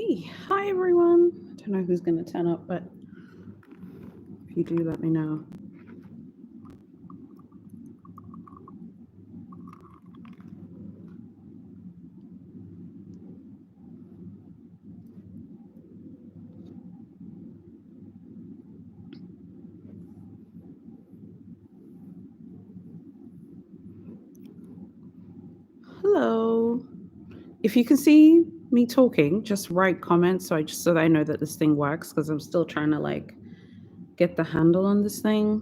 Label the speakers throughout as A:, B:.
A: Hey, hi everyone. I don't know who's going to turn up, but if you do, let me know. Hello. If you can see me talking, just write comments so that I know that this thing works because I'm still trying to get the handle on this thing.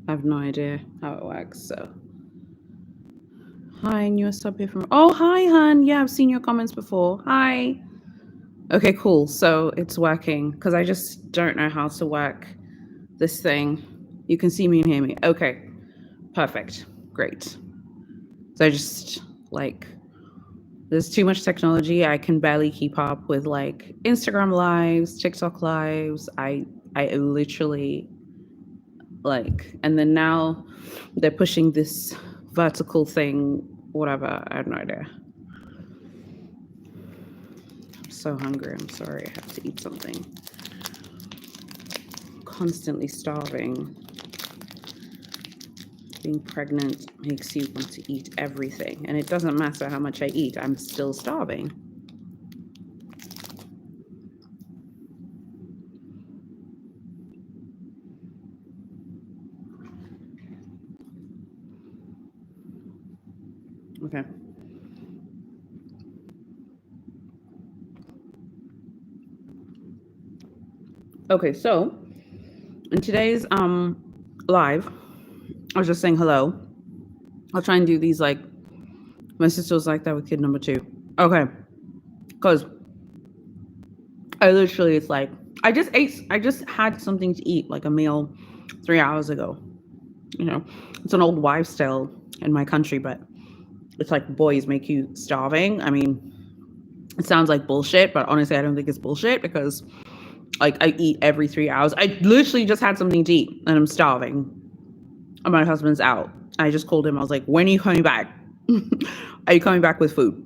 A: I have no idea how it works. So, hi, new sub here from. Oh, hi, Han. Yeah, I've seen your comments before. Hi. Okay, cool. So it's working because I just don't know how to work this thing. You can see me and hear me. Okay, perfect. Great. So I just there's too much technology. I can barely keep up with Instagram lives, TikTok lives. I literally and then now they're pushing this vertical thing, whatever. I have no idea. I'm so hungry. I'm sorry. I have to eat something. Constantly starving. Being pregnant makes you want to eat everything. And it doesn't matter how much I eat, I'm still starving. Okay. Okay, so in today's live, I was just saying hello. I'll try and do these my sister was like that with kid number 2. Okay. Because I literally I just had something to eat, like a meal 3 hours ago. It's an old wives' tale in my country, but it's like boys make you starving. I mean, it sounds like bullshit, but honestly I don't think it's bullshit because I eat every 3 hours. I literally just had something to eat and I'm starving. And my husband's out. I just called him. I was like, when are you coming back? Are you coming back with food?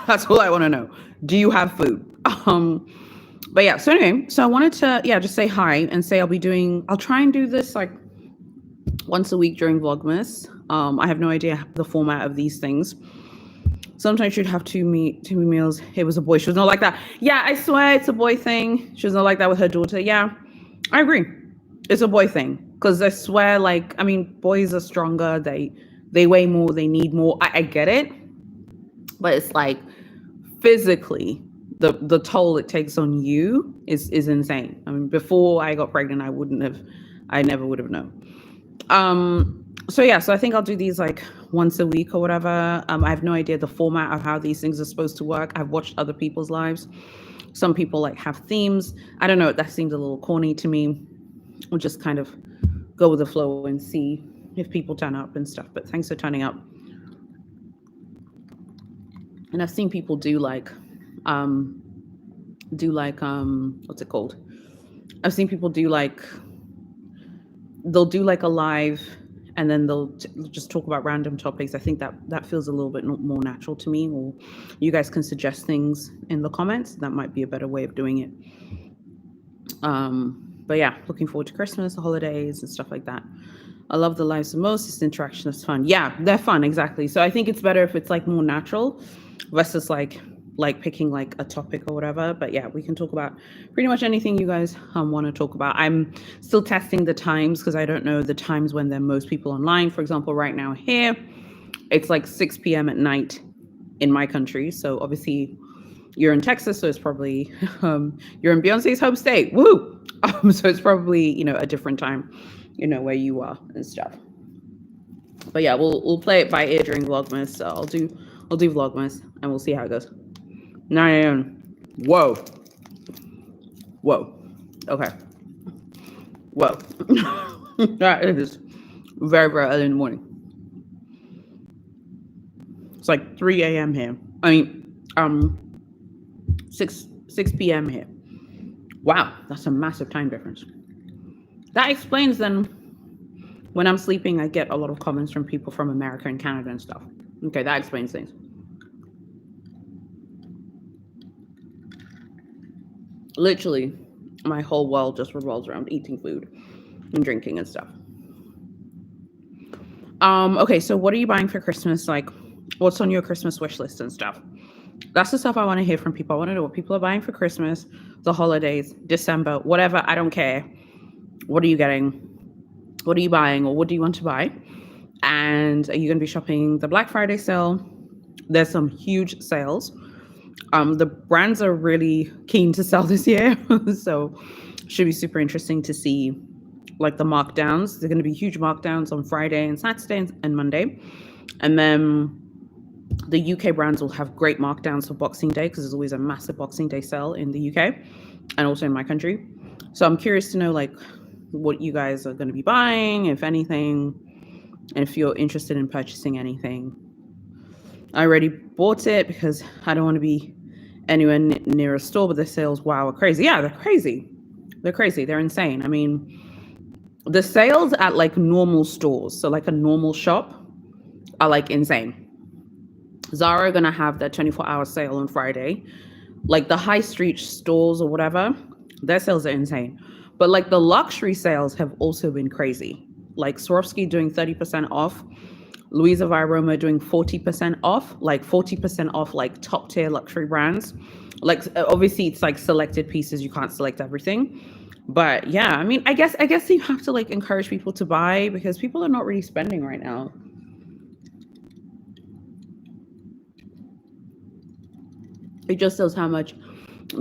A: That's all I want to know. Do you have food? But yeah, so anyway, so I wanted to, just say hi and say I'll try and do this once a week during Vlogmas. I have no idea the format of these things. Sometimes she'd have two meals. It was a boy. She was not like that. Yeah, I swear it's a boy thing. She was not like that with her daughter. Yeah, I agree. It's a boy thing. Because I swear, boys are stronger. They weigh more. They need more. I get it. But it's physically, the toll it takes on you is insane. I mean, before I got pregnant, I never would have known. So I think I'll do these once a week or whatever. I have no idea the format of how these things are supposed to work. I've watched other people's lives. Some people have themes. I don't know. That seems a little corny to me. We'll just kind of go with the flow and see if people turn up and stuff. But thanks for turning up. And I've seen people do what's it called? I've seen people do they'll do a live and then they'll just talk about random topics. I think that feels a little bit more natural to me. Or you guys can suggest things in the comments. That might be a better way of doing it. But yeah, looking forward to Christmas, the holidays and stuff like that. I love the lives the most. This interaction is fun. Yeah, they're fun, exactly. So I think it's better if it's more natural versus picking a topic or whatever. But yeah, we can talk about pretty much anything you guys want to talk about. I'm still testing the times because I don't know the times when there are most people online. For example, right now here, it's 6 p.m. at night in my country. So obviously you're in Texas, so it's probably you're in Beyonce's home state. Woo! So it's probably a different time, where you are and stuff. But yeah, we'll play it by ear during Vlogmas. So I'll do Vlogmas and we'll see how it goes. 9 a.m. Whoa. Okay. Whoa. That is very, very early in the morning. It's 3 a.m. here. I mean, 6 p.m. here. Wow, that's a massive time difference. That explains then when I'm sleeping, I get a lot of comments from people from America and Canada and stuff. Okay, that explains things. Literally, my whole world just revolves around eating food and drinking and stuff. Okay, so what are you buying for Christmas? Like, what's on your Christmas wish list and stuff? That's the stuff I want to hear from people. I want to know what people are buying for Christmas, the holidays, December, whatever. I don't care. What are you getting? What are you buying, or what do you want to buy? And are you going to be shopping the Black Friday sale? There's some huge sales. The brands are really keen to sell this year, so should be super interesting to see like the markdowns. There are going to be huge markdowns on Friday and Saturday and Monday, and then the UK brands will have great markdowns for Boxing Day because there's always a massive Boxing Day sale in the UK and also in my country. So I'm curious to know like what you guys are going to be buying, if anything, and if you're interested in purchasing anything. I already bought it because I don't want to be anywhere near a store, but the sales, wow, are crazy. Yeah, they're crazy. They're crazy. They're insane. I mean, the sales at like normal stores, so like a normal shop, are like insane. Zara are going to have their 24-hour sale on Friday. Like the high street stores or whatever, their sales are insane. But like the luxury sales have also been crazy. Like Swarovski doing 30% off, Louisa Viroma doing 40% off, like 40% off, like top tier luxury brands. Like obviously it's like selected pieces. You can't select everything. But yeah, I mean, I guess you have to like encourage people to buy because people are not really spending right now. It just shows how much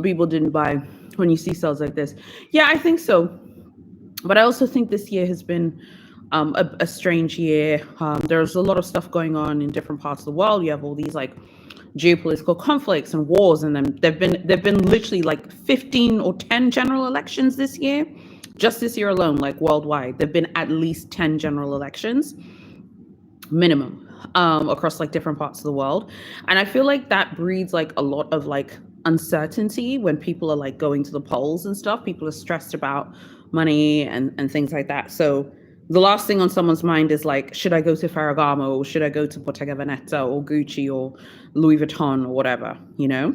A: people didn't buy when you see sales like this. Yeah, I think so. But I also think this year has been a strange year. There's a lot of stuff going on in different parts of the world. You have all these like geopolitical conflicts and wars, and then there've been literally like 15 or 10 general elections this year. Just this year alone, like worldwide, there've been at least 10 general elections minimum across like different parts of the world. And I feel like that breeds like a lot of like uncertainty when people are like going to the polls and stuff. People are stressed about money and things like that. So the last thing on someone's mind is like, should I go to Ferragamo or should I go to Bottega Veneta or Gucci or Louis Vuitton or whatever, you know?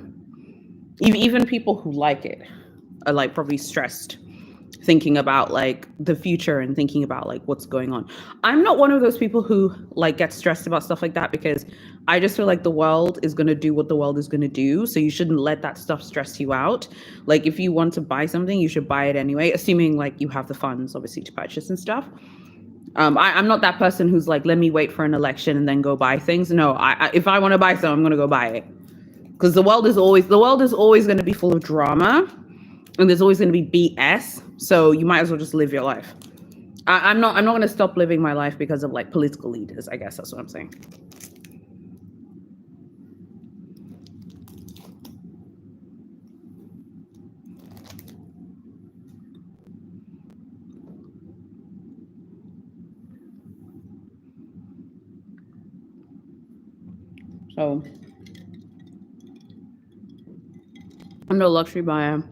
A: Even people who like it are like probably stressed thinking about like the future and thinking about like what's going on. I'm not one of those people who like get stressed about stuff like that because I just feel like the world is going to do what the world is going to do. So you shouldn't let that stuff stress you out. Like if you want to buy something, you should buy it anyway, assuming like you have the funds obviously to purchase and stuff. I'm not that person who's like, let me wait for an election and then go buy things. No, if I want to buy something, I'm going to go buy it because the world is always going to be full of drama. And there's always going to be BS, so you might as well just live your life. I'm not going to stop living my life because of like political leaders. I guess that's what I'm saying. So I'm no luxury buyer.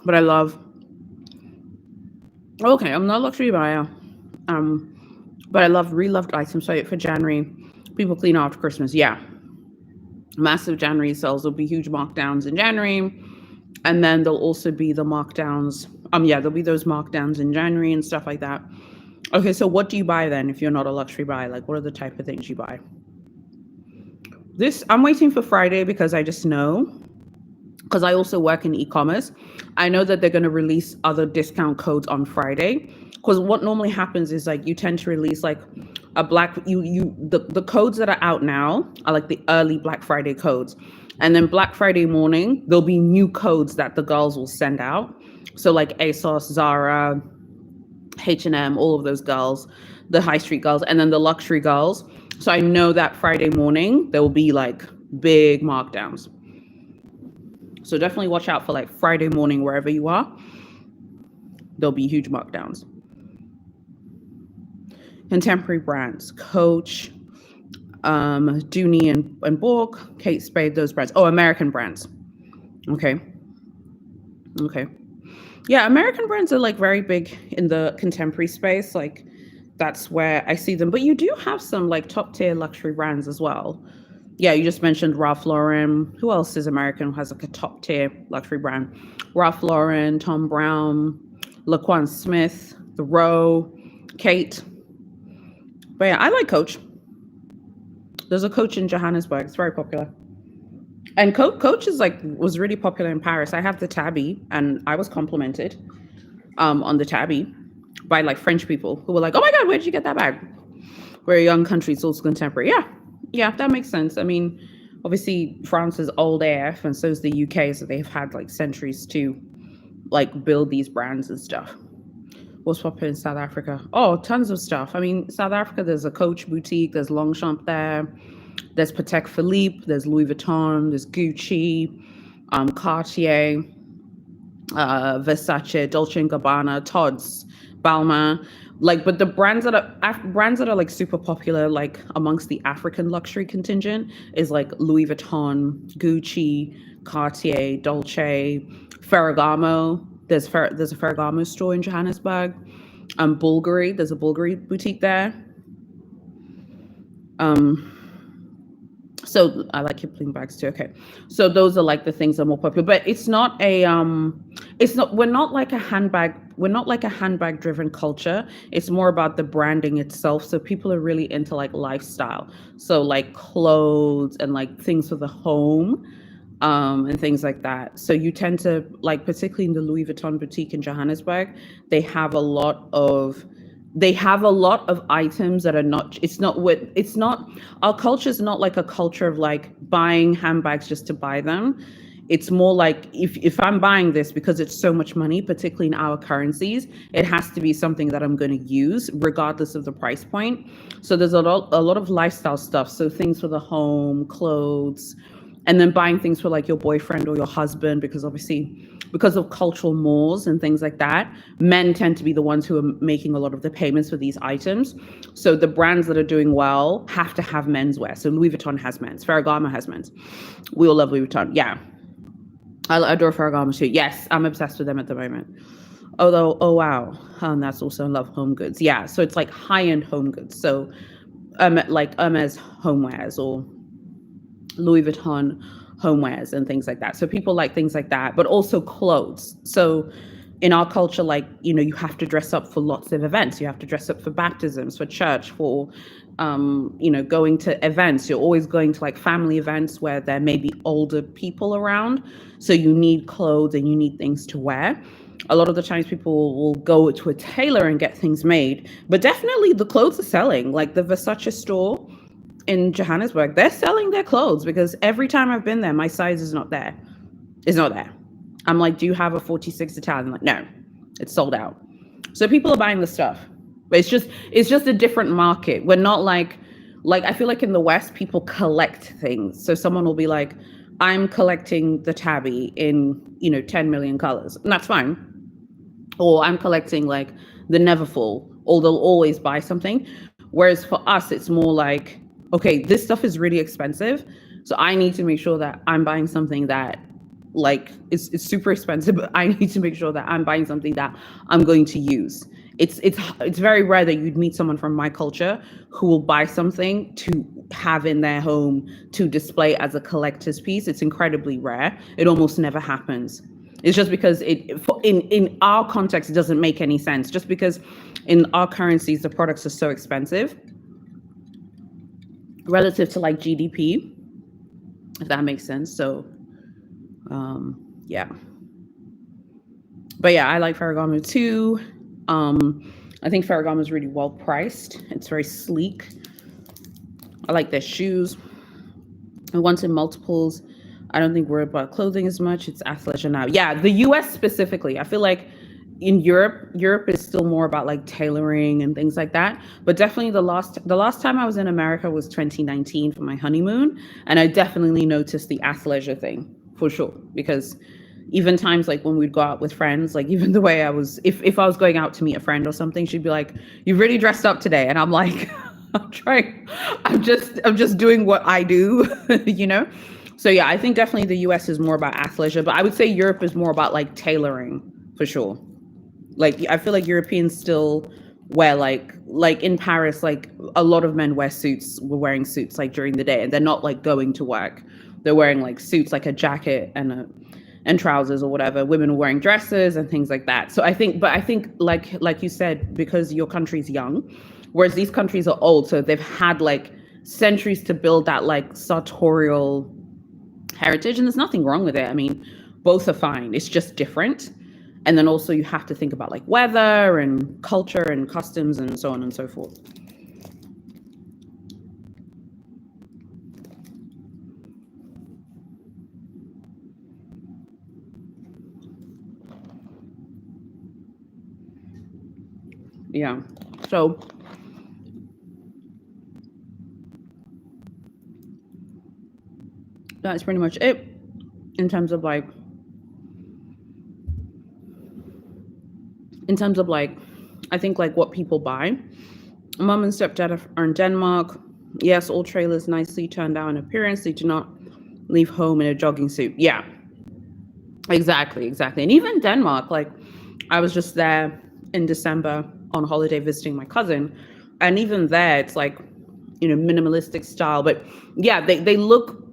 A: But I love. Okay, I'm not a luxury buyer. But I love reloved items. So for January, people clean after Christmas. Yeah, massive January sales. There'll be huge markdowns in January, and then there'll also be the markdowns. Yeah, there'll be those markdowns in January and stuff like that. Okay, so what do you buy then if you're not a luxury buyer? Like, what are the type of things you buy? I'm waiting for Friday because I just know. Because I also work in e-commerce, I know that they're going to release other discount codes on Friday. Because what normally happens is like you tend to release like a the codes that are out now are like the early Black Friday codes, and then Black Friday morning there'll be new codes that the girls will send out. So like ASOS, Zara, H&M, all of those girls, the high street girls, and then the luxury girls. So I know that Friday morning there will be like big markdowns. So definitely watch out for like Friday morning, wherever you are. There'll be huge markdowns. Contemporary brands, Coach, Dooney and Bork, Kate Spade, those brands. Oh, American brands. Okay. Yeah, American brands are like very big in the contemporary space. Like that's where I see them. But you do have some like top tier luxury brands as well. Yeah, you just mentioned Ralph Lauren. Who else is American who has like a top tier luxury brand? Ralph Lauren, Tom Brown, Laquan Smith, The Row, Kate. But yeah, I like Coach. There's a Coach in Johannesburg. It's very popular. And Coach is like was really popular in Paris. I have the tabby, and I was complimented on the tabby by like French people who were like, "Oh my God, where did you get that bag?" We're a young country, it's also contemporary. Yeah, yeah, that makes sense. I mean, obviously France is old AF, and so is the UK, so they've had like centuries to like build these brands and stuff. What's popular in South Africa? Oh, tons of stuff. I mean, South Africa, there's a Coach boutique, there's Longchamp there, there's Patek Philippe, there's Louis Vuitton, there's Gucci, Cartier, Versace, Dolce and Gabbana, Tod's, Balmain, like, but the brands that are like super popular, like amongst the African luxury contingent, is like Louis Vuitton, Gucci, Cartier, Dolce, Ferragamo. There's a Ferragamo store in Johannesburg. Bulgari, there's a Bulgari boutique there. Um, so I like Kipling bags too. Okay, so those are like the things that are more popular, but it's not we're not like a handbag we're not like a handbag driven culture. It's more about the branding itself. So people are really into like lifestyle, so like clothes and like things for the home, and things like that. So you tend to like, particularly in the Louis Vuitton boutique in Johannesburg, they have a lot of they have a lot of items that are not it's not our culture is not like a culture of like buying handbags just to buy them. It's more like, if I'm buying this because it's so much money, particularly in our currencies, it has to be something that I'm going to use regardless of the price point. So there's a lot of lifestyle stuff, so things for the home, clothes, and then buying things for like your boyfriend or your husband, because obviously, because of cultural mores and things like that, men tend to be the ones who are making a lot of the payments for these items. So the brands that are doing well have to have menswear. So Louis Vuitton has men's, Ferragamo has men's. We all love Louis Vuitton. Yeah, I adore Ferragamo too. Yes, I'm obsessed with them at the moment. Although, oh wow, and that's also Love Home Goods. Yeah, so it's like high-end home goods. So like Hermes homewares or Louis Vuitton homewares and things like that. So people like things like that, but also clothes. So in our culture, like, you have to dress up for lots of events. You have to dress up for baptisms, for church, for, going to events. You're always going to like family events where there may be older people around. So you need clothes and you need things to wear. A lot of the times people will go to a tailor and get things made, but definitely the clothes are selling. Like the Versace store in Johannesburg, they're selling their clothes, because every time I've been there, my size is not there. It's not there. I'm like, do you have a 46 Italian? Like, no, it's sold out. So people are buying the stuff, but it's just a different market. We're not like I feel like in the West, people collect things. So someone will be like, I'm collecting the tabby in 10 million colors, and that's fine. Or I'm collecting like the Neverfull, or they'll always buy something. Whereas for us, it's more like, okay, this stuff is really expensive, so I need to make sure that I'm buying something that, like, it's super expensive, but I need to make sure that I'm buying something that I'm going to use. It's very rare that you'd meet someone from my culture who will buy something to have in their home to display as a collector's piece. It's incredibly rare. It almost never happens. It's just because in our context, it doesn't make any sense. Just because in our currencies, the products are so expensive relative to like GDP, if that makes sense. So, yeah. But yeah, I like Ferragamo too. I think Ferragamo is really well priced. It's very sleek. I like their shoes. I want in multiples. I don't think we're about clothing as much. It's athleisure now. Yeah, the US specifically. I feel like in Europe is still more about like tailoring and things like that. But definitely the last time I was in America was 2019 for my honeymoon, and I definitely noticed the athleisure thing for sure. Because even times like when we'd go out with friends, like even the way I was, if I was going out to meet a friend or something, she'd be like, "You've really dressed up today," and I'm like, "I'm trying. I'm just doing what I do," you know. So yeah, I think definitely the US is more about athleisure, but I would say Europe is more about like tailoring for sure. Like I feel like Europeans still where like in Paris, like a lot of men were wearing suits like during the day, and they're not like going to work. They're wearing like suits, like a jacket and trousers or whatever. Women were wearing dresses and things like that. So I think like you said, because your country's young, whereas these countries are old, so they've had like centuries to build that like sartorial heritage, and there's nothing wrong with it. I mean, both are fine. It's just different. And then also you have to think about like weather and culture and customs and so on and so forth. Yeah. So that's pretty much it in terms of like I think like what people buy. Mom and stepdad are in Denmark. Yes, all trailers nicely turned out in appearance. They do not leave home in a jogging suit. Yeah, exactly, exactly. And even Denmark, like I was just there in December on holiday visiting my cousin, and even there it's like, minimalistic style. But yeah, they look,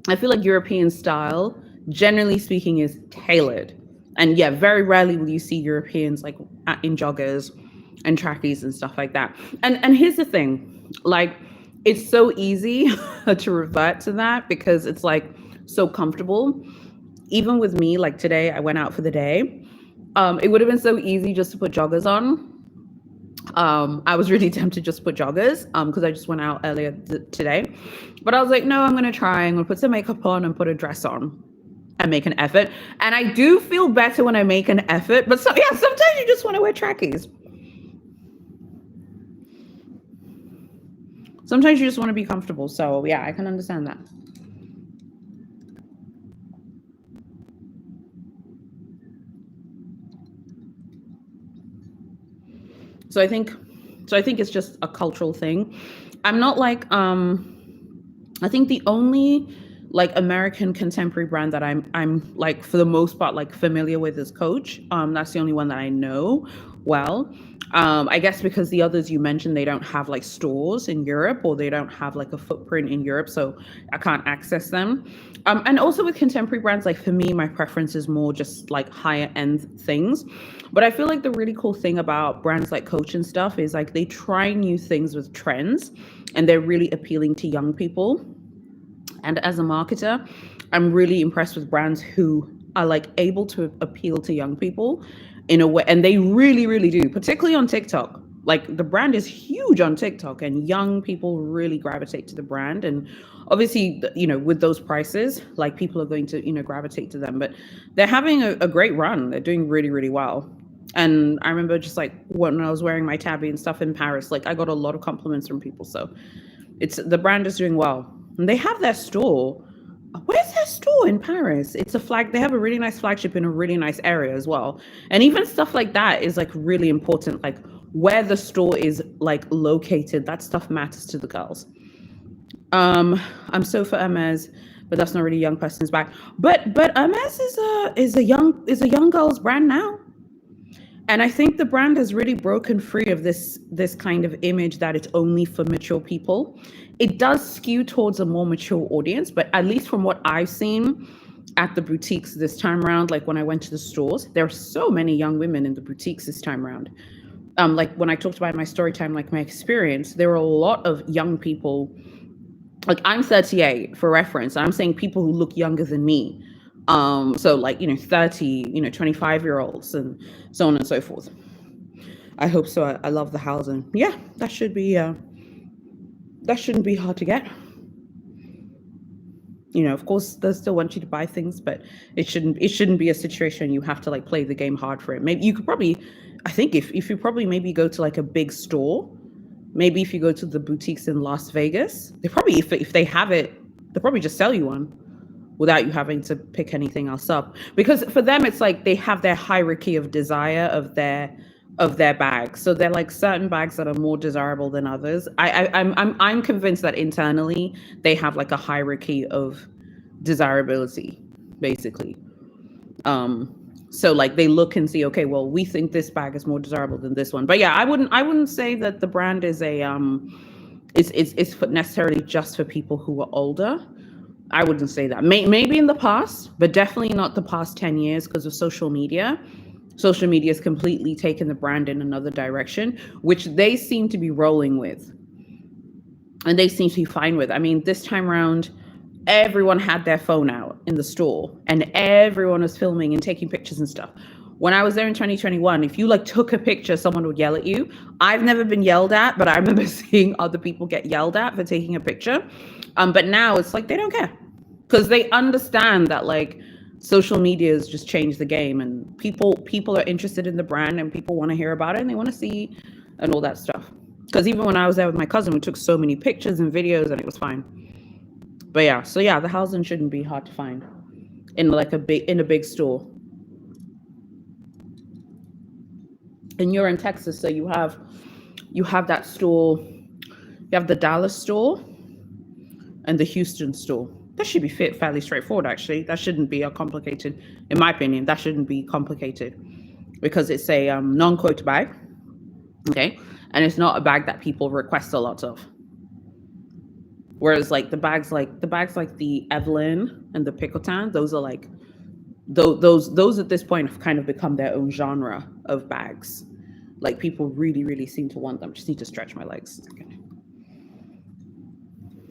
A: I feel like European style, generally speaking, is tailored. And yeah, very rarely will you see Europeans like in joggers and trackies and stuff like that. And here's the thing, like it's so easy to revert to that because it's like so comfortable. Even with me, like today, I went out for the day. It would have been so easy just to put joggers on. I was really tempted just to put joggers because I just went out earlier today. But I was like, no, I'm going to try. I'm going to put some makeup on and put a dress on and make an effort. And I do feel better when I make an effort. But yeah, sometimes you just want to wear trackies. Sometimes you just want to be comfortable. So yeah, I can understand that. So I think it's just a cultural thing. I'm not like I think the only like American contemporary brand that I'm like for the most part like familiar with is Coach. That's the only one that I know well. I guess because the others you mentioned, they don't have like stores in Europe, or they don't have like a footprint in Europe, so I can't access them. And also with contemporary brands, like for me, my preference is more just like higher end things. But I feel like the really cool thing about brands like Coach and stuff is like they try new things with trends, and they're really appealing to young people. And as a marketer, I'm really impressed with brands who are like able to appeal to young people in a way. And they really, really do, particularly on TikTok. Like the brand is huge on TikTok, and young people really gravitate to the brand. And obviously, with those prices, like people are going to, gravitate to them. But they're having a great run. They're doing really, really well. And I remember just like when I was wearing my tabby and stuff in Paris, like I got a lot of compliments from people. So the brand is doing well. And they have their store. Where's their store in Paris? It's a flag. They have a really nice flagship in a really nice area as well. And even stuff like that is like really important. Like where the store is like located, that stuff matters to the girls. I'm so for Hermes, but that's not really a young person's bag. But Hermes is a young girl's brand now. And I think the brand has really broken free of this kind of image that it's only for mature people. It does skew towards a more mature audience, but at least from what I've seen at the boutiques this time around, like when I went to the stores, there are so many young women in the boutiques this time around. Like when I talked about my story time, like my experience, there were a lot of young people. Like I'm 38 for reference. I'm saying people who look younger than me. So like, 30, 25-year-olds and so on and so forth. I hope so. I love the house, and yeah, that shouldn't be hard to get. Of course they still want you to buy things, but it shouldn't be a situation you have to like play the game hard for it. Maybe you could probably, I think if you probably maybe go to like a big store, maybe if you go to the boutiques in Las Vegas, they probably if they have it, they'll probably just sell you one without you having to pick anything else up. Because for them, it's like they have their hierarchy of desire of their bags. So they're like certain bags that are more desirable than others. I'm convinced that internally they have like a hierarchy of desirability, basically. So like they look and see, okay, well, we think this bag is more desirable than this one. But yeah, I wouldn't say that the brand is a it's necessarily just for people who are older. I wouldn't say that. Maybe in the past, but definitely not the past 10 years because of social media. Social media has completely taken the brand in another direction, which they seem to be rolling with. And they seem to be fine with. I mean, this time around, everyone had their phone out in the store and everyone was filming and taking pictures and stuff. When I was there in 2021, if you like took a picture, someone would yell at you. I've never been yelled at, but I remember seeing other people get yelled at for taking a picture. But now it's like they don't care because they understand that like social media has just changed the game, and people are interested in the brand and people want to hear about it and they want to see and all that stuff. Because even when I was there with my cousin, we took so many pictures and videos and it was fine. But yeah, so yeah, the housing shouldn't be hard to find in like a big store. And you're in Texas, so you have that store. You have the Dallas store and the Houston store. That should be fairly straightforward, actually. That shouldn't be a complicated, in my opinion. That shouldn't be complicated because it's a non-quota bag, okay, and it's not a bag that people request a lot of. Whereas like the bags like the Evelyn and the Picotin, those are like those at this point have kind of become their own genre of bags. Like people really, really seem to want them. Just need to stretch my legs. Okay.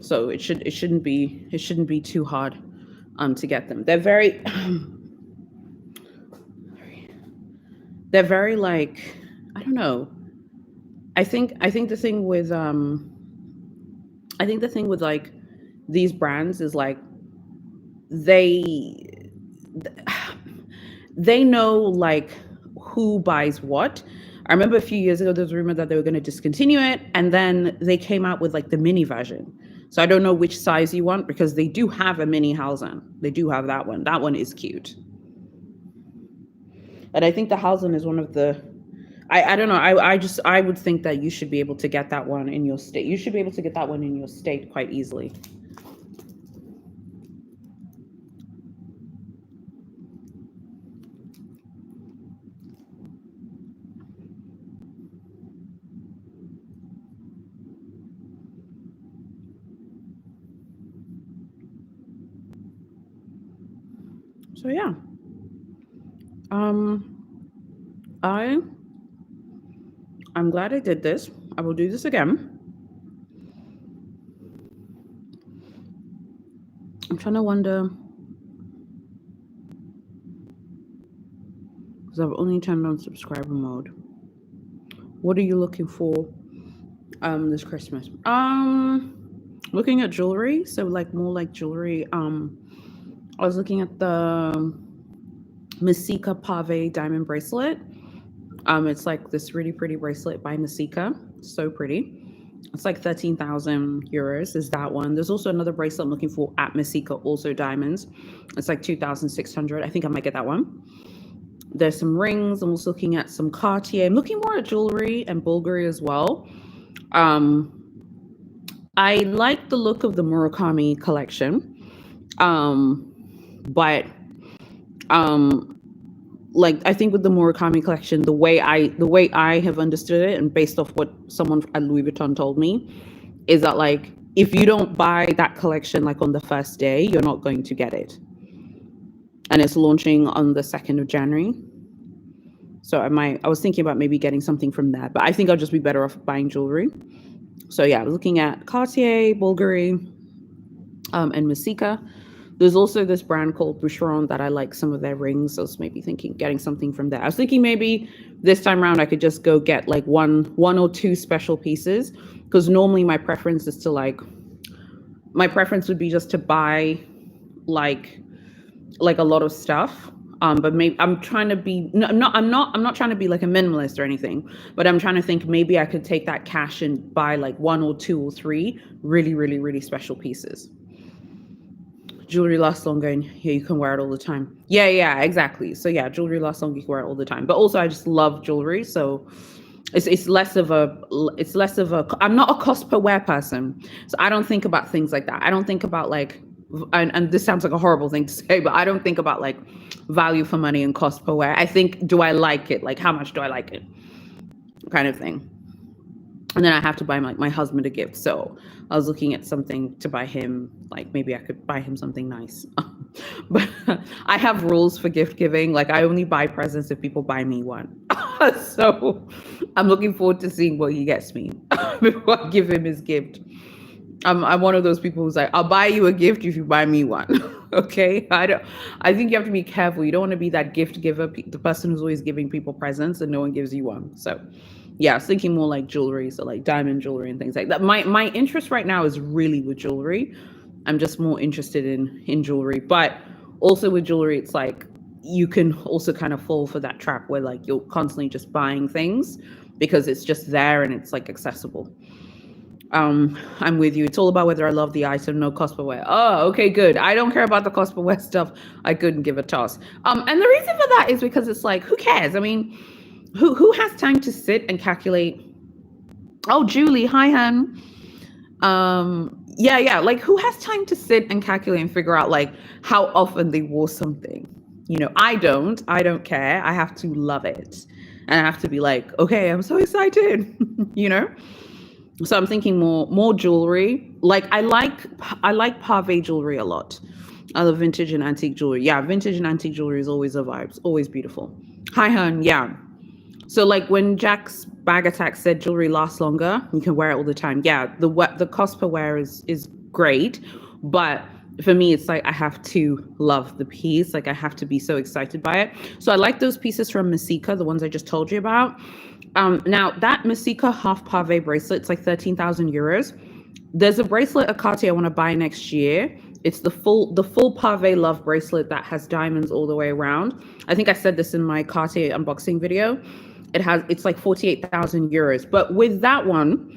A: So it shouldn't be too hard to get them. They're very like, I don't know. I think the thing with like these brands is like they they know like who buys what. I remember a few years ago there was a rumor that they were going to discontinue it, and then they came out with like the mini version. So I don't know which size you want because they do have a mini Hausen. They do have that one. That one is cute. And I think the Hausen is one of the I don't know. I would think that you should be able to get that one in your state. You should be able to get that one in your state quite easily. So yeah. Um I I'm glad I did this. I will do this again. I'm trying to wonder because I've only turned on subscriber mode. What are you looking for this Christmas? Looking at jewelry, so like more like jewelry. I was looking at the Masika Pave diamond bracelet. It's like this really pretty bracelet by Masika. So pretty. It's like 13,000 euros is that one. There's also another bracelet I'm looking for at Masika, also diamonds. It's like 2,600. I think I might get that one. There's some rings. I'm also looking at some Cartier. I'm looking more at jewelry and Bulgari as well. Um, I like the look of the Murakami collection. But um, like I think with the Murakami collection, the way I have understood it, and based off what someone at Louis Vuitton told me, is that like if you don't buy that collection like on the first day, you're not going to get it, and it's launching on the 2nd of January. So I was thinking about maybe getting something from that, but I think I'll just be better off buying jewelry. So yeah, I was looking at Cartier, Bulgari, and Masika. There's also this brand called Boucheron that I like some of their rings. So I was maybe thinking getting something from there. I was thinking maybe this time around I could just go get like one or two special pieces, because normally my preference would be just to buy like a lot of stuff. But maybe I'm trying to be no, I'm not trying to be like a minimalist or anything, but I'm trying to think maybe I could take that cash and buy like one or two or three really, really, really special pieces. Jewelry lasts longer and yeah, you can wear it all the time. Yeah, exactly. So yeah, jewelry lasts longer, you can wear it all the time. But also I just love jewelry, so it's less of a I'm not a cost per wear person. So I don't think about things like that. I don't think about like and this sounds like a horrible thing to say, but I don't think about like value for money and cost per wear. I think, do I like it? Like, how much do I like it? Kind of thing. And then I have to buy my husband a gift. So I was looking at something to buy him, like maybe I could buy him something nice. But I have rules for gift giving. Like, I only buy presents if people buy me one. So I'm looking forward to seeing what he gets me before I give him his gift. I'm one of those people who's like, I'll buy you a gift if you buy me one. Okay. I think you have to be careful. You don't want to be that gift giver, the person who's always giving people presents and no one gives you one. So yeah, I was thinking more like jewelry, so like diamond jewelry and things like that. My interest right now is really with jewelry. I'm just more interested in jewelry, but also with jewelry, it's like you can also kind of fall for that trap where like you're constantly just buying things because it's just there and it's like accessible. I'm with you. It's all about whether I love the item, no cost per wear. Oh, okay, good. I don't care about the cost per wear stuff. I couldn't give a toss. And the reason for that is because it's like, who cares? I mean, who has time to sit and calculate? Oh, Julie, hi, hun. Yeah. Like, who has time to sit and calculate and figure out like how often they wore something? You know, I don't care. I have to love it, and I have to be like, okay, I'm so excited. You know. So I'm thinking more jewelry. Like, I like pavé jewelry a lot. I love vintage and antique jewelry. Yeah, vintage and antique jewelry is always a vibe. It's always beautiful. Hi, hun. Yeah. So like when Jack's bag attack said jewelry lasts longer, you can wear it all the time. Yeah, the cost per wear is great, but for me it's like I have to love the piece. Like I have to be so excited by it. So I like those pieces from Masika, the ones I just told you about. Now that Masika half pave bracelet, it's like 13,000 euros. There's a bracelet at Cartier I want to buy next year. It's the full pave love bracelet that has diamonds all the way around. I think I said this in my Cartier unboxing video. It's like 48,000 euros. But with that one,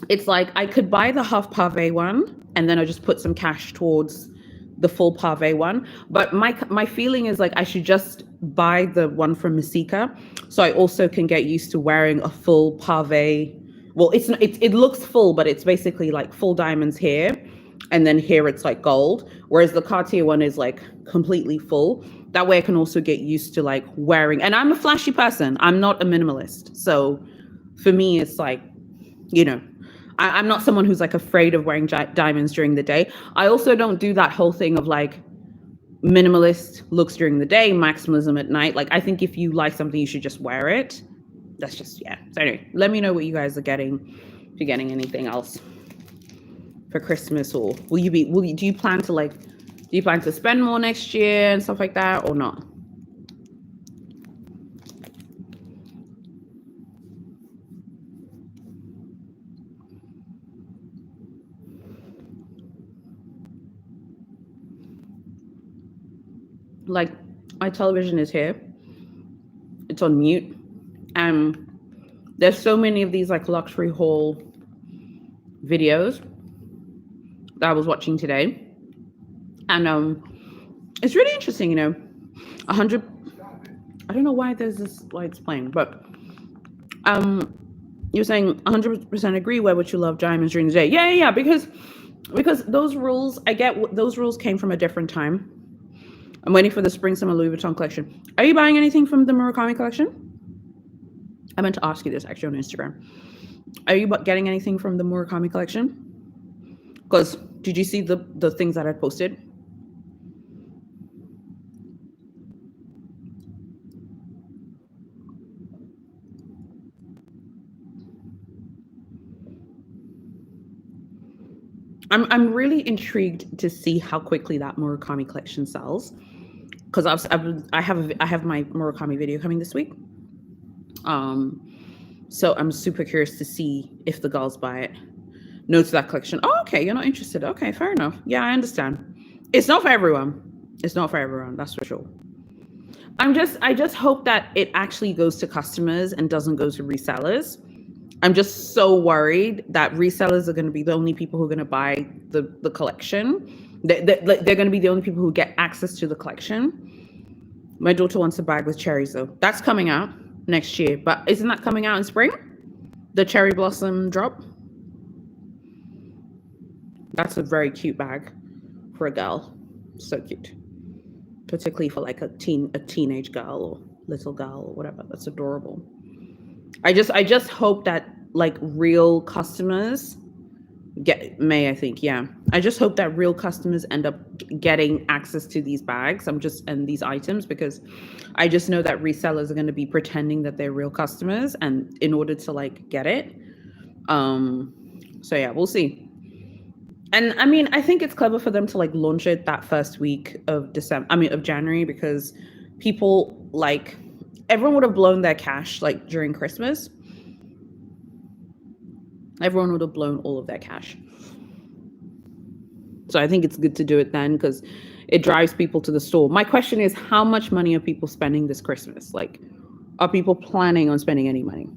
A: it's like I could buy the half pave one and then I just put some cash towards the full pave one. But my feeling is like I should just buy the one from Masika, so I also can get used to wearing a full pave. Well, it looks full, but it's basically like full diamonds here, and then here it's like gold. Whereas the Cartier one is like completely full. That way I can also get used to like wearing. And I'm a flashy person. I'm not a minimalist. So for me, it's like, you know, I'm not someone who's like afraid of wearing diamonds during the day. I also don't do that whole thing of like minimalist looks during the day, maximalism at night. Like, I think if you like something, you should just wear it. That's just, yeah. So anyway, let me know what you guys are getting. If you're getting anything else for Christmas, or do you plan to spend more next year and stuff like that, or not? Like, my television is here. It's on mute. And there's so many of these like luxury haul videos that I was watching today. And it's really interesting, you know. 100, I don't know why it's playing, but you're saying 100% agree. Where would you love diamonds during the day? Yeah, because those rules, I get those rules came from a different time. I'm waiting for the spring summer Louis Vuitton collection. Are you buying anything from the Murakami collection? I meant to ask you this actually on Instagram. Are you getting anything from the Murakami collection? Because did you see the things that I posted? I'm really intrigued to see how quickly that Murakami collection sells, because I have my Murakami video coming this week. So I'm super curious to see if the girls buy it. No to that collection. Oh, okay, you're not interested. Okay, fair enough. Yeah, I understand. It's not for everyone. It's not for everyone. That's for sure. I just hope that it actually goes to customers and doesn't go to resellers. I'm just so worried that resellers are going to be the only people who are going to buy the collection. They're going to be the only people who get access to the collection. My daughter wants a bag with cherries, though. That's coming out next year. But isn't that coming out in spring? The cherry blossom drop? That's a very cute bag for a girl. So cute. particularly for like a teenage girl or little girl or whatever. That's adorable. I just hope that like real customers I think, yeah. I just hope that real customers end up getting access to these bags. And these items, because I just know that resellers are going to be pretending that they're real customers and in order to like get it. Um so yeah, we'll see. And I mean, I think it's clever for them to like launch it that first week of of January, because people like everyone would have blown their cash like during Christmas. Everyone would have blown all of their cash. So I think it's good to do it then, because it drives people to the store. My question is, how much money are people spending this Christmas? Like, are people planning on spending any money?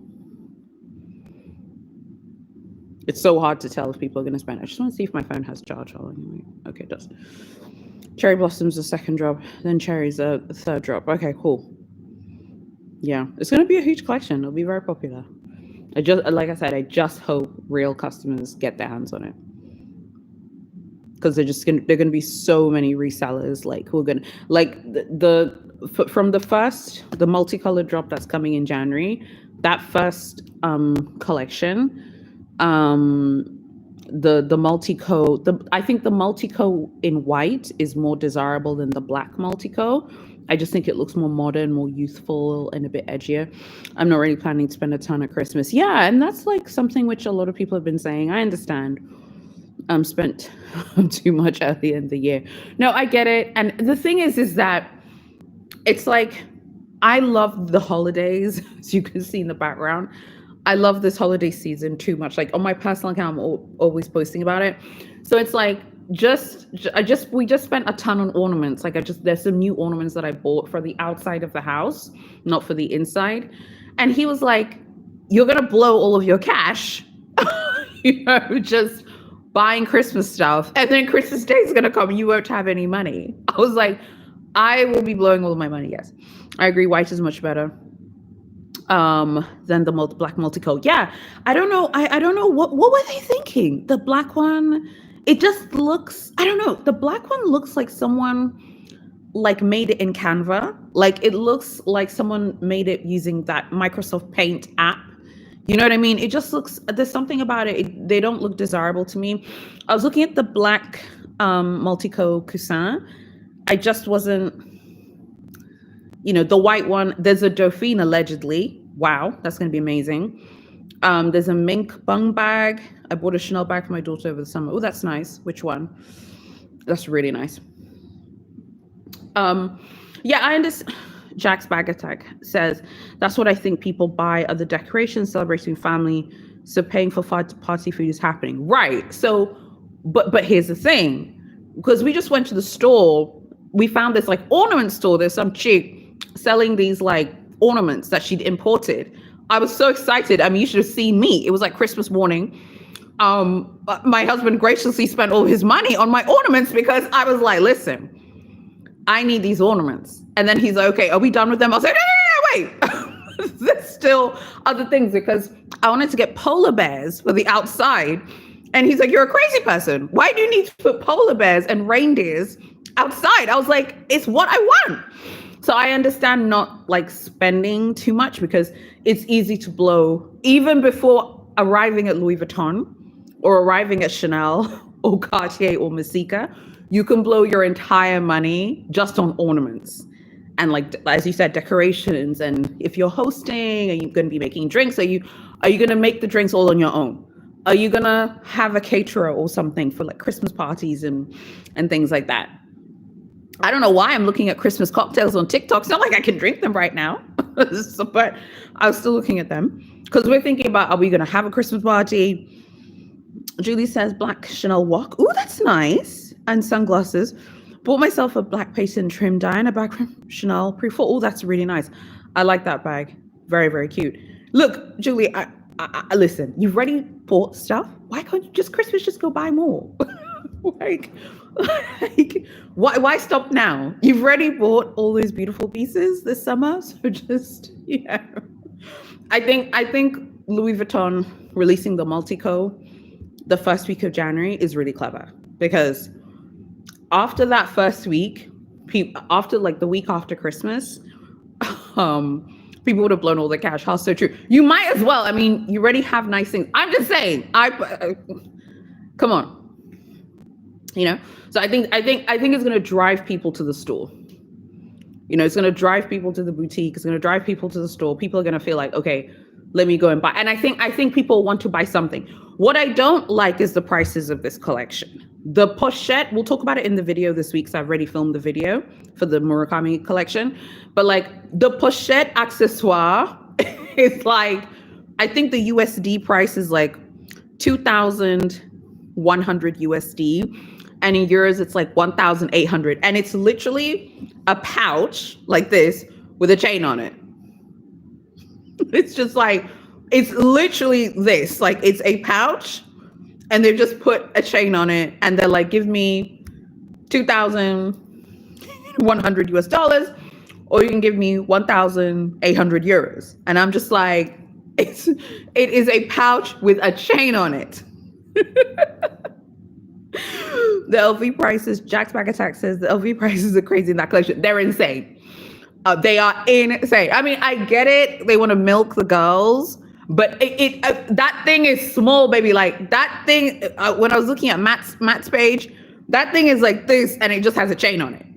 A: It's so hard to tell if people are going to spend. I just want to see if my phone has charge on anyway. Okay, it does. Cherry blossoms a second drop, then cherries a third drop. Okay, cool. Yeah, it's going to be a huge collection. It'll be very popular. Like I said, I just hope real customers get their hands on it, because they're gonna be so many resellers like who are gonna like from the multicolored drop that's coming in January. That first collection, the multico, I think the multico in white is more desirable than the black multico. I just think it looks more modern, more youthful, and a bit edgier. I'm not really planning to spend a ton at Christmas. Yeah, and that's like something which a lot of people have been saying. I understand. Spent too much at the end of the year. No, I get it. And the thing is that it's like, I love the holidays, as you can see in the background. I love this holiday season too much. Like on my personal account, I'm always posting about it. So it's like, we just spent a ton on ornaments. Like there's some new ornaments that I bought for the outside of the house, not for the inside. And he was like, you're going to blow all of your cash, just buying Christmas stuff, and then Christmas Day is going to come and you won't have any money. I was like, I will be blowing all of my money. Yes, I agree. White is much better than the black multicoat. Yeah, I don't know. I don't know what were they thinking. The black one, it just looks, I don't know. The black one looks like someone like made it in Canva. Like it looks like someone made it using that Microsoft Paint app. You know what I mean? It just looks, there's something about it. They don't look desirable to me. I was looking at the black multico coussin. I just wasn't, the white one. There's a Dauphine allegedly. Wow, that's going to be amazing. There's a mink bung bag. I bought a Chanel bag for my daughter over the summer. Oh, that's nice. Which one? That's really nice. Yeah, I understand. Jack's Bag Attack says, that's what I think people buy are the decorations celebrating family. So paying for party food is happening. Right. So, but here's the thing, because we just went to the store, we found this like ornament store. There's some chick selling these like ornaments that she'd imported. I was so excited. I mean, you should have seen me. It was like Christmas morning. My husband graciously spent all his money on my ornaments because I was like, listen, I need these ornaments. And then he's like, okay, are we done with them? I was like, no, wait. There's still other things, because I wanted to get polar bears for the outside. And he's like, you're a crazy person. Why do you need to put polar bears and reindeers outside? I was like, it's what I want. So I understand not like spending too much, because it's easy to blow even before arriving at Louis Vuitton or arriving at Chanel or Cartier or Messika. You can blow your entire money just on ornaments and, like, as you said, decorations. And if you're hosting, are you going to be making drinks? Are you going to make the drinks all on your own? Are you going to have a caterer or something for like Christmas parties and things like that? I don't know why I'm looking at Christmas cocktails on TikTok. It's not like I can drink them right now, but I was still looking at them because we're thinking about, are we going to have a Christmas party? Julie says black Chanel walk. Oh, that's nice. And sunglasses. Bought myself a black patent trim Diana bag from Chanel pre-fall. Oh, that's really nice. I like that bag. Very, very cute. Look, Julie, I listen, you've already bought stuff. Why can't you Christmas just go buy more? like, why stop now? You've already bought all these beautiful pieces this summer. So just, I think Louis Vuitton releasing the multico the first week of January is really clever, because after that first week, after like the week after Christmas, people would have blown all their cash. How so true. You might as well. I mean, you already have nice things. I'm just saying. Come on. You know. So I think it's going to drive people to the store. You know, it's going to drive people to the boutique. It's going to drive people to the store. People are going to feel like, okay, let me go and buy. And I think people want to buy something. What I don't like is the prices of this collection. The pochette, we'll talk about it in the video this week, so I've already filmed the video for the Murakami collection. But like the pochette accessoire is like, I think the USD price is like 2,100 USD. And in euros, it's like 1,800. And it's literally a pouch like this with a chain on it. It's just like, it's literally this. Like, it's a pouch and they've just put a chain on it. And they're like, give me 2,100 US dollars, or you can give me 1,800 euros. And I'm just like, it is a pouch with a chain on it. The LV prices, Jack's Bag Attack says the LV prices are crazy in that collection. They're insane. They are insane. I mean, I get it. They want to milk the girls, but that thing is small, baby. Like that thing, when I was looking at Matt's page, that thing is like this, and it just has a chain on it.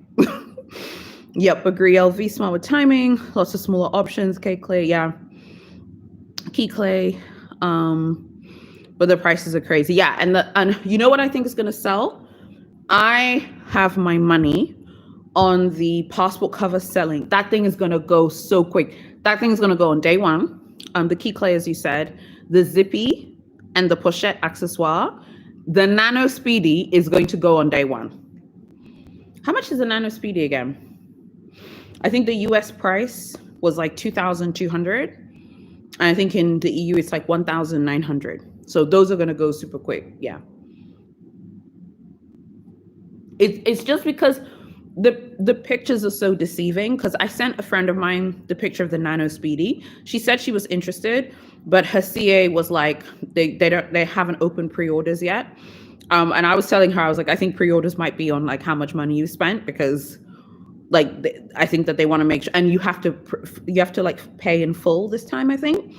A: Yep, agree. LV smart with timing. Lots of smaller options. K Clay, yeah. Key Clay. But the prices are crazy. Yeah, and you know what I think is going to sell? I have my money on the passport cover selling. That thing is going to go so quick. That thing is going to go on day one. The Key Clay, as you said, the Zippy and the pochette accessoire. The Nano Speedy is going to go on day one. How much is the Nano Speedy again? I think the US price was like 2,200. And I think in the EU, it's like 1,900. So those are going to go super quick. Yeah. It's just because the pictures are so deceiving, because I sent a friend of mine the picture of the Nano Speedy. She said she was interested, but her CA was like, they haven't opened pre-orders yet. And I was telling her, I was like, I think pre-orders might be on like how much money you spent, because like I think that they want to make sure, and you have to like pay in full this time, I think.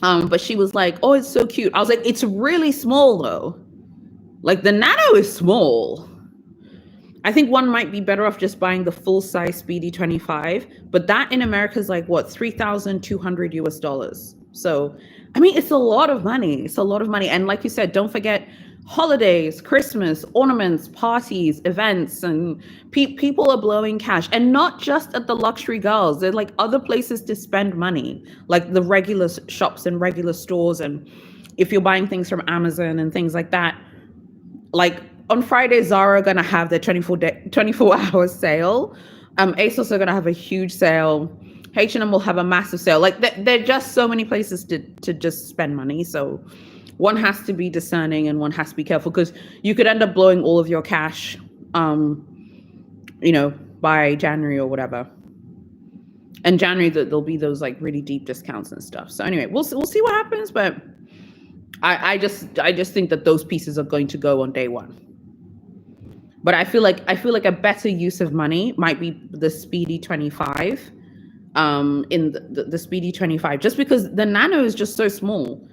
A: But she was like, oh, it's so cute. I was like, it's really small though. Like the Nano is small. I think one might be better off just buying the full size Speedy 25, but that in America is like what, 3,200 US dollars. So, I mean, it's a lot of money. It's a lot of money. And like you said, don't forget holidays, Christmas, ornaments, parties, events, and people are blowing cash, and not just at the luxury girls. There's like other places to spend money, like the regular shops and regular stores. And if you're buying things from Amazon and things like that, like on Friday, Zara are going to have their 24-hour sale. ASOS are going to have a huge sale. H&M will have a massive sale. Like there are just so many places to just spend money. So one has to be discerning and one has to be careful, because you could end up blowing all of your cash, by January or whatever. And January, there'll be those like really deep discounts and stuff. So anyway, we'll see what happens. But I just think that those pieces are going to go on day one. But I feel like a better use of money might be the Speedy 25, in the Speedy 25, just because the Nano is just so small.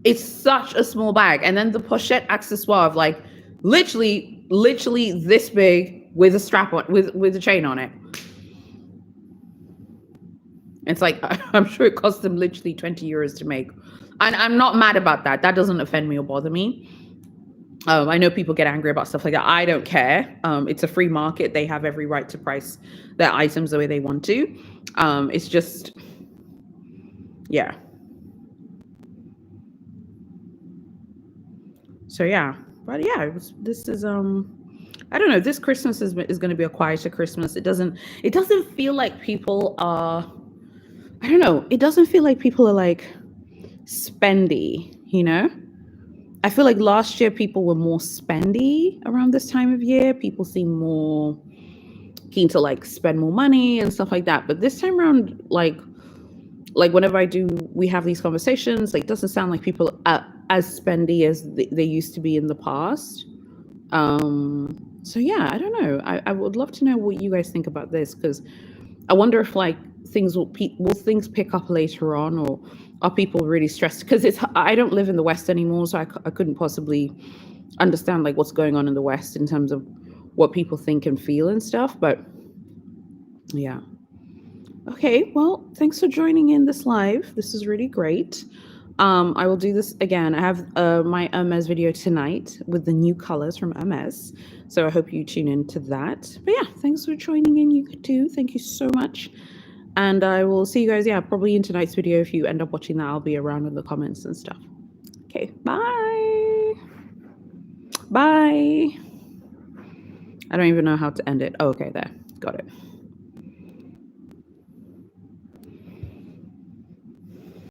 A: It's such a small bag. And then the pochette accessoire of like literally this big with a strap on, with a chain on it. It's like, I'm sure it cost them literally 20 euros to make. And I'm not mad about that. That doesn't offend me or bother me. I know people get angry about stuff like that. I don't care. It's a free market. They have every right to price their items the way they want to. It's just, yeah. So yeah, but yeah, this is I don't know. This Christmas is going to be a quieter Christmas. It doesn't feel like people are. I don't know. It doesn't feel like people are like spendy. You know. I feel like last year people were more spendy around this time of year. People seem more keen to like spend more money and stuff like that. But this time around, like whenever we have these conversations, like it doesn't sound like people are as spendy as they used to be in the past. So yeah, I don't know. I would love to know what you guys think about this, because I wonder if like things will things pick up later on, or are people really stressed? Because I don't live in the West anymore, so I couldn't possibly understand like what's going on in the West in terms of what people think and feel and stuff. But yeah. Okay, well, thanks for joining in this live. This is really great. I will do this again. I have my Hermes video tonight with the new colors from Hermes. So I hope you tune into that. But yeah, thanks for joining in. You too. Thank you so much. And I will see you guys, yeah, probably in tonight's video. If you end up watching that, I'll be around in the comments and stuff. Okay, bye. Bye. I don't even know how to end it. Oh, okay, there. Got it.